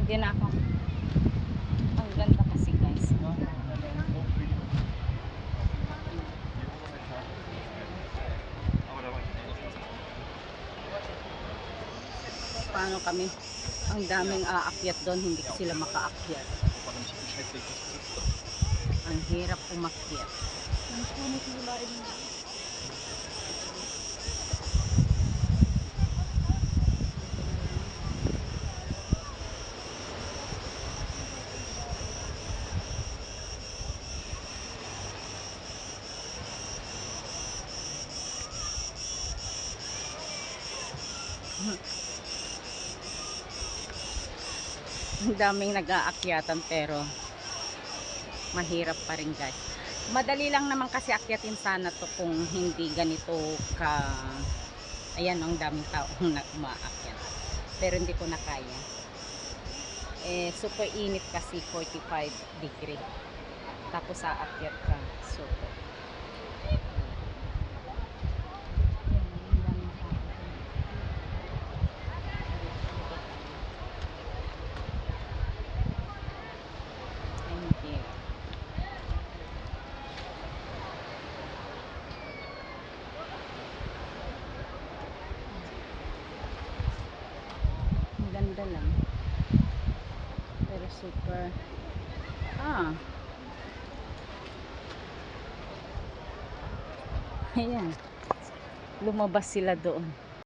Hindi na ako. Ang ganda kasi guys. Paano kami? Ang daming aakyat doon, hindi sila makaakyat. Ang hirap umakyat. Ang daming nag-aakyatan pero mahirap pa rin guys. Madali lang naman kasi akyatin sana to kung hindi ganito ka, ayan, ang daming tao na umaakyat. Pero hindi ko na kaya. Super init kasi 45 degree. Tapos aakyat ka. Super. Ganda lang pero super ayan, lumabas sila doon.